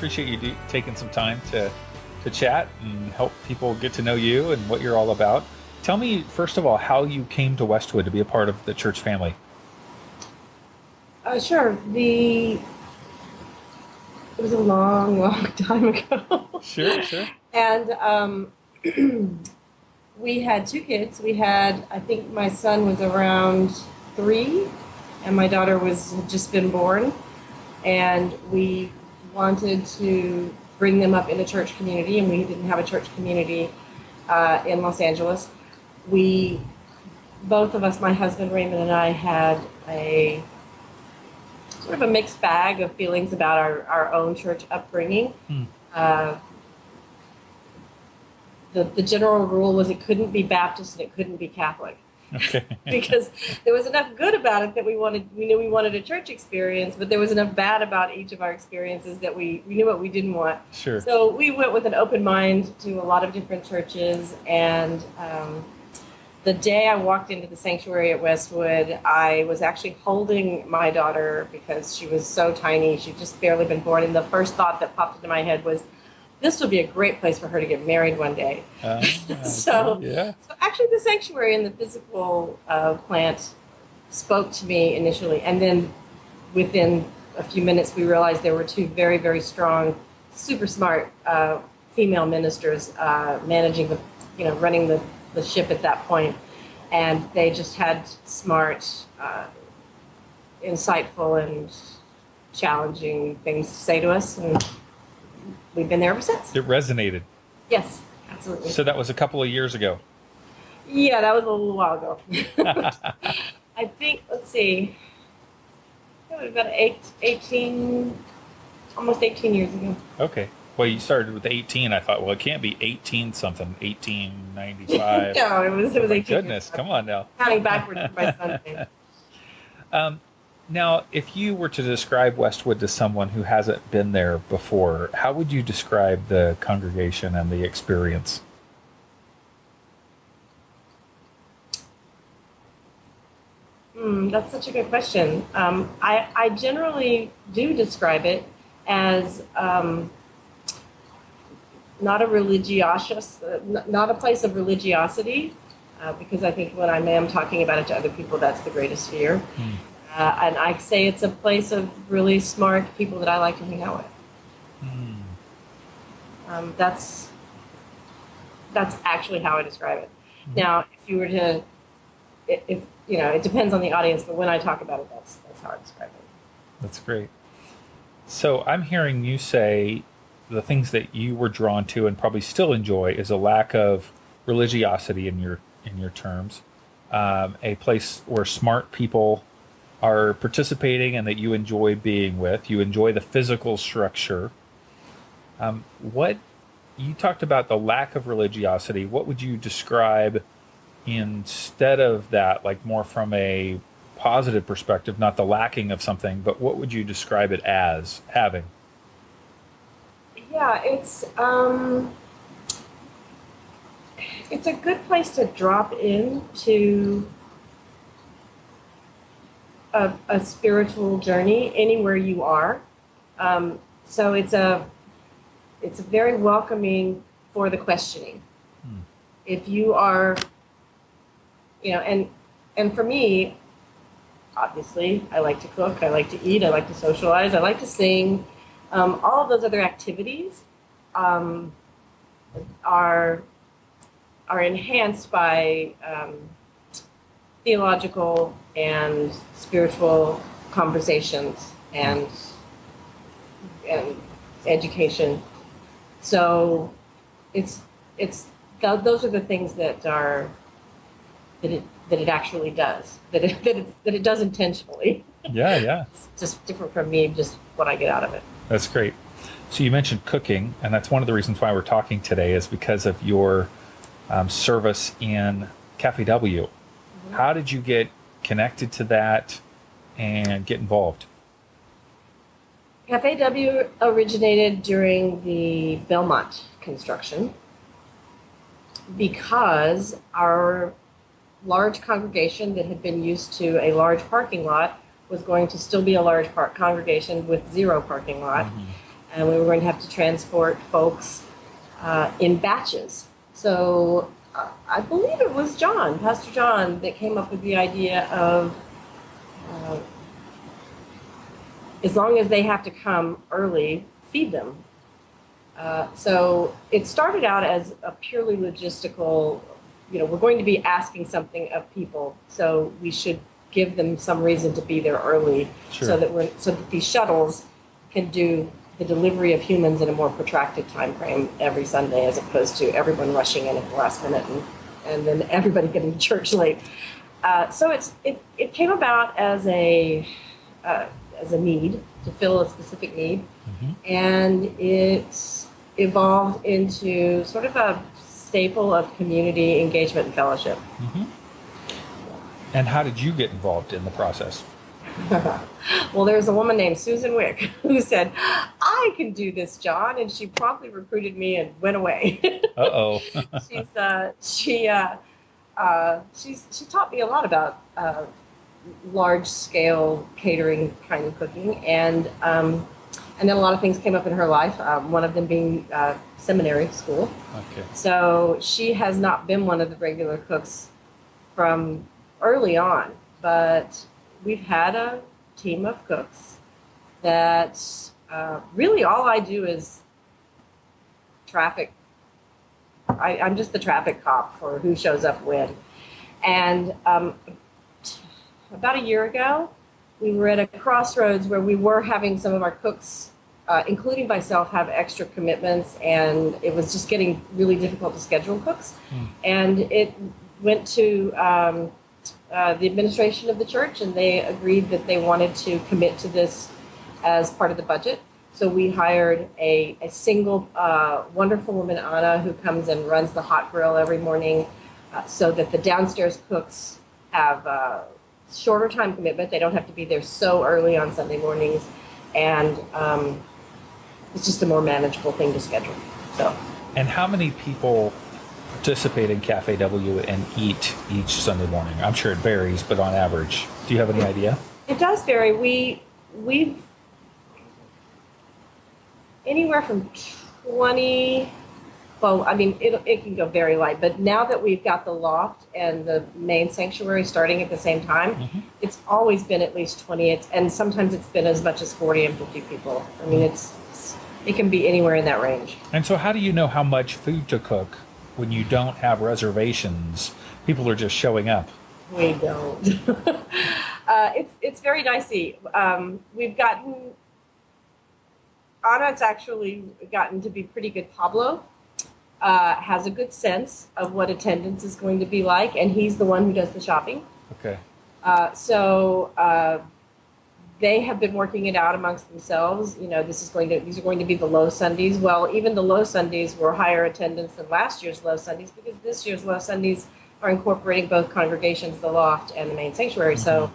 appreciate you taking some time to chat and help people get to know you and what you're all about. Tell me, first of all, how you came to Westwood to be a part of the church family. Sure. It was a long, long time ago. Sure, sure. And we had two kids. I think my son was around 3, and my daughter had just been born. And we wanted to bring them up in a church community, and we didn't have a church community in Los Angeles. Both of us, my husband Raymond and I, had a sort of a mixed bag of feelings about our own church upbringing. The general rule was it couldn't be Baptist and it couldn't be Catholic. Okay. Because there was enough good about it that we knew we wanted a church experience, but there was enough bad about each of our experiences that we knew what we didn't want. Sure. So we went with an open mind to a lot of different churches, and the day I walked into the sanctuary at Westwood, I was actually holding my daughter because she was so tiny. She'd just barely been born, and the first thought that popped into my head was, this would be a great place for her to get married one day. So actually the sanctuary and the physical plant spoke to me initially. And then within a few minutes, we realized there were 2 very, very strong, super smart female ministers managing running the ship at that point. And they just had smart, insightful, and challenging things to say to us. And we've been there ever since. It resonated. Yes, absolutely. So that was a couple of years ago. Yeah, that was a little while ago. I think, let's see, it was about 18, almost 18 years ago. Okay. Well, you started with 18. I thought, well, it can't be 18 something, 1895. No, it was 18. Goodness, come on now. Counting backwards for my son. Now, if you were to describe Westwood to someone who hasn't been there before, how would you describe the congregation and the experience? That's such a good question. I generally do describe it as not a not a place of religiosity, because I think when I am talking about it to other people, that's the greatest fear. And I say it's a place of really smart people that I like to hang out with. That's actually how I describe it. Now, if you were to, it depends on the audience, but when I talk about it, that's how I describe it. That's great. So I'm hearing you say the things that you were drawn to and probably still enjoy is a lack of religiosity in your terms, a place where smart people are participating and that you enjoy being with. You enjoy the physical structure. What you talked about the lack of religiosity. What would you describe instead of that, like more from a positive perspective, not the lacking of something, but what would you describe it as having? Yeah, it's a good place to drop into a spiritual journey anywhere you are. So it's very welcoming for the questioning. If you are, and for me, obviously, I like to cook, I like to eat, I like to socialize, I like to sing. All of those other activities are enhanced by theological and spiritual conversations and education. So those are the things that it actually does, that it does intentionally. Yeah. It's just different from me, just what I get out of it. That's great. So you mentioned cooking, and that's one of the reasons why we're talking today is because of your service in Cafe W. Mm-hmm. How did you get connected to that and get involved? Cafe W originated during the Belmont construction because our large congregation that had been used to a large parking lot was going to still be a large congregation with 0 parking lot. Mm-hmm. and we were going to have to transport folks in batches. So I believe it was John, Pastor John, that came up with the idea of as long as they have to come early, feed them. So it started out as a purely logistical, we're going to be asking something of people, so we should give them some reason to be there early, Sure. so that these shuttles can do the delivery of humans in a more protracted time frame every Sunday, as opposed to everyone rushing in at the last minute and then everybody getting to church late. So it came about as a need to fill a specific need, and it evolved into sort of a staple of community engagement and fellowship. And how did you get involved in the process? Well, there's a woman named Susan Wick who said, "I can do this, John," and she promptly recruited me and went away. Uh-oh. She taught me a lot about large scale catering kind of cooking, and then a lot of things came up in her life. One of them being seminary school. Okay. So she has not been one of the regular cooks from early on, but we've had a team of cooks that really all I do is traffic. I'm just the traffic cop for who shows up when. And about a year ago, we were at a crossroads where we were having some of our cooks, including myself, have extra commitments, and it was just getting really difficult to schedule cooks. And it went to the administration of the church, and they agreed that they wanted to commit to this as part of the budget. So we hired a single wonderful woman, Anna, who comes and runs the hot grill every morning, so that the downstairs cooks have shorter time commitment. They don't have to be there so early on Sunday mornings, and it's just a more manageable thing to schedule. So. And how many people participate in Cafe W and eat each Sunday morning? I'm sure it varies, but on average, do you have any idea? It does vary. We've anywhere from 20. Well, I mean, it can go very light, but now that we've got the loft and the main sanctuary starting at the same time, it's always been at least 20, and sometimes it's been as much as 40 and 50 people. I mean, it can be anywhere in that range. And so how do you know how much food to cook when you don't have reservations? People are just showing up. We don't. It's very dicey. We've gotten, Anna's actually gotten to be pretty good Pablo. Has a good sense of what attendance is going to be like, and he's the one who does the shopping. Okay. So they have been working it out amongst themselves. These are going to be the low Sundays. Well, even the low Sundays were higher attendance than last year's low Sundays, because this year's low Sundays are incorporating both congregations, the loft and the main sanctuary. So,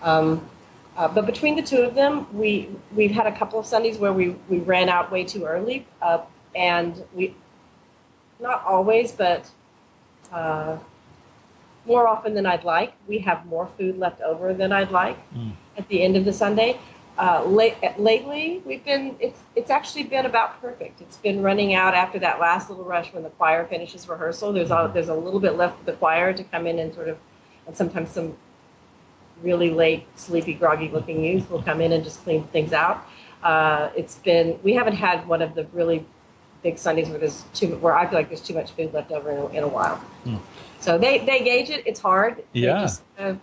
but between the two of them, we've had a couple of Sundays where we ran out way too early, and we. Not always, but more often than I'd like. We have more food left over than I'd like at the end of the Sunday. Lately, it's actually been about perfect. It's been running out after that last little rush when the choir finishes rehearsal. There's a little bit left for the choir to come in and and sometimes some really late, sleepy, groggy-looking youth will come in and just clean things out. We haven't had one of the really big Sundays where I feel like there's too much food left over in a while. So they gauge it. It's hard. Yeah. They just kind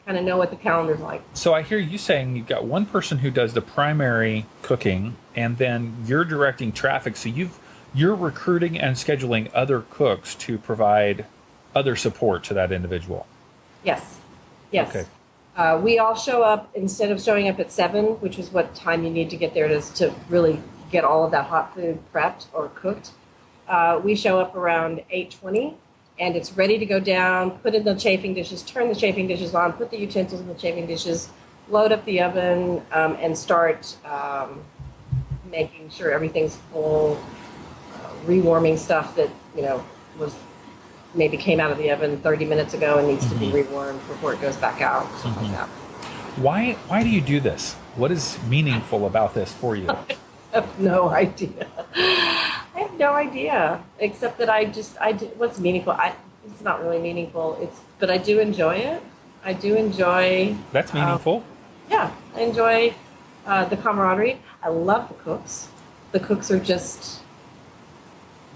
of know what the calendar's like. So I hear you saying you've got one person who does the primary cooking, and then you're directing traffic. So you're recruiting and scheduling other cooks to provide other support to that individual. Yes. Okay. We all show up, instead of showing up at 7, which is what time you need to get there to really get all of that hot food prepped or cooked. We show up around 8:20, and it's ready to go down, put in the chafing dishes, turn the chafing dishes on, put the utensils in the chafing dishes, load up the oven, and start making sure everything's full, rewarming stuff that, maybe came out of the oven 30 minutes ago and needs to be rewarmed before it goes back out, stuff like that. Why do you do this? What is meaningful about this for you? have no idea. I have no idea, except that I do what's meaningful. It's not really meaningful. But I do enjoy it. I do enjoy. That's meaningful. Yeah, I enjoy the camaraderie. I love the cooks. The cooks are just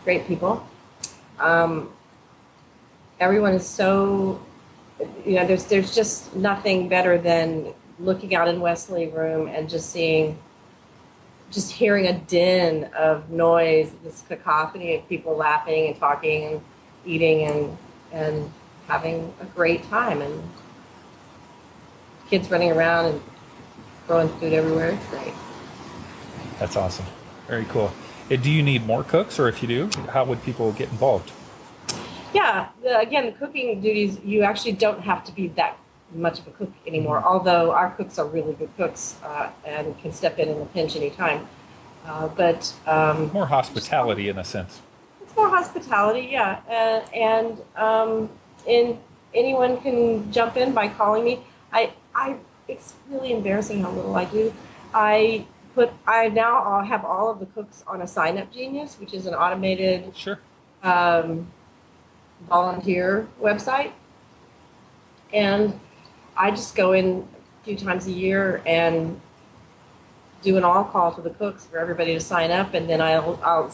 great people. Everyone is so, there's just nothing better than looking out in Wesley Room and just hearing a din of noise, this cacophony of people laughing and talking and eating and having a great time, and kids running around and throwing food everywhere. It's great. That's awesome. Very cool. Do you need more cooks, or if you do, how would people get involved? Yeah, again, the cooking duties, you actually don't have to be that much of a cook anymore, although our cooks are really good cooks and can step in a pinch anytime. But more hospitality in a sense. It's more hospitality, yeah. And anyone can jump in by calling me. It's really embarrassing how little I do. I now have all of the cooks on a Sign Up Genius, which is an automated volunteer website, and I just go in a few times a year and do an all call to the cooks for everybody to sign up, and then I'll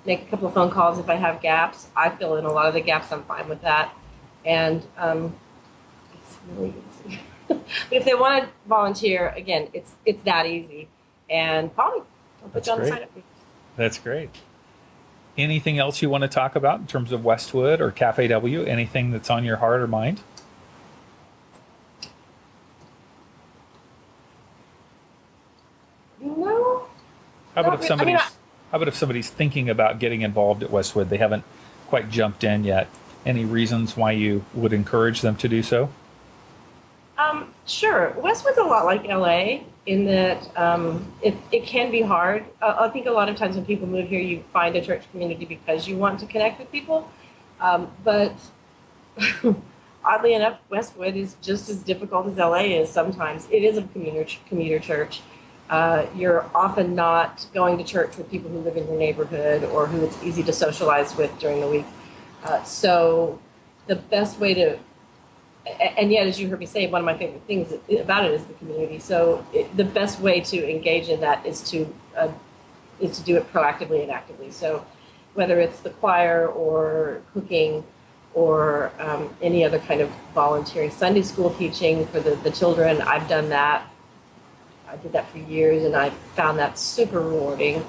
make a couple of phone calls if I have gaps. I fill in a lot of the gaps. I'm fine with that, and it's really easy. But if they want to volunteer, again, it's that easy, and probably I'll put you on the sign up. That's great. Anything else you want to talk about in terms of Westwood or Cafe W? Anything that's on your heart or mind? No. How about if somebody's thinking about getting involved at Westwood? They haven't quite jumped in yet. Any reasons why you would encourage them to do so? Sure. Westwood's a lot like LA in that it can be hard. I think a lot of times when people move here, you find a church community because you want to connect with people. But oddly enough, Westwood is just as difficult as LA is sometimes. It is a commuter church. You're often not going to church with people who live in your neighborhood or who it's easy to socialize with during the week. So the best way to, and yet, as you heard me say, one of my favorite things about it is the community. So the best way to engage in that is to do it proactively and actively. So whether it's the choir or cooking or any other kind of volunteering, Sunday school teaching for the children, I've done that. I did that for years, and I found that super rewarding.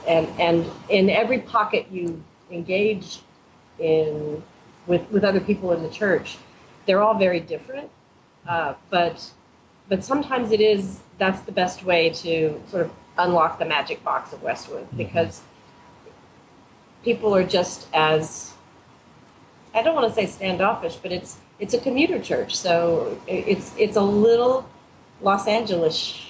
And in every pocket you engage in with other people in the church, they're all very different. But sometimes that's the best way to sort of unlock the magic box of Westwood, because people are just as, I don't want to say standoffish, but it's a commuter church, so it's a little Los Angeles-ish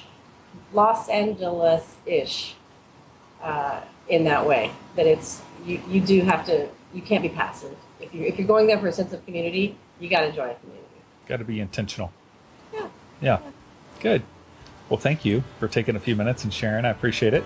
in that way. That you do have to, you can't be passive. If you're going there for a sense of community, you got to join a community. Got to be intentional. Yeah. Yeah. Good. Well, thank you for taking a few minutes and sharing. I appreciate it.